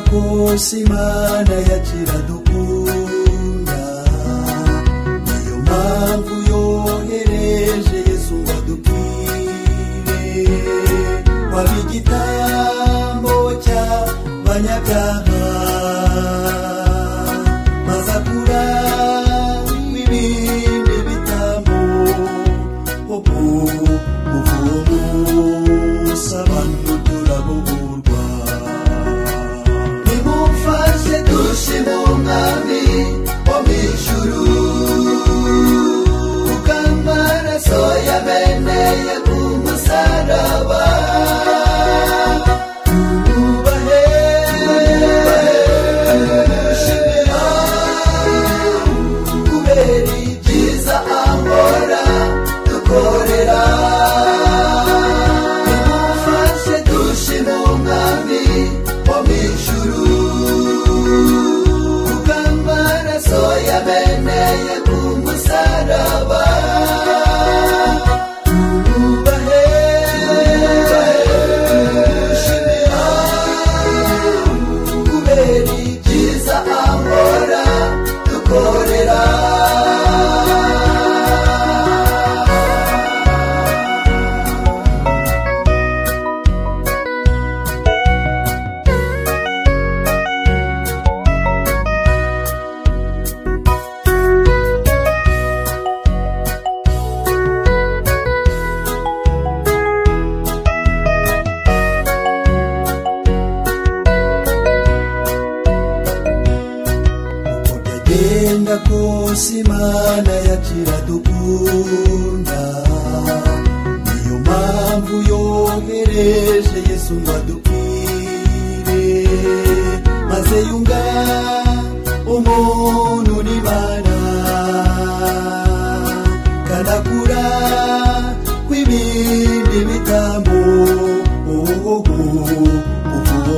kose Imana yakiradukunda, niyo mpamvu yohereje Yesu ngo adupfire, waba igitambo cy'abanyabyaha, maze akuraho ibindi bitambo, abantu turabohorwa. Nimumfashe dushime umwami wo mw'ijuru, kuko amaraso yameneye ku musaraba. Tubahe dushime kubera ibyiza ahora dukorera. Yameneye ku musaraba, tubahe dushimira kubera ibyiza ahora dukorera. Genda kose Imana yakiradukunda, niyo mpamvu yohereje Yesu ngo adupfire, maze yunga umuntu n'Imana, kandi akuraho ibindi bitambo. Kuva uwo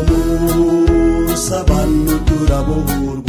munsi abantu turabohorwa.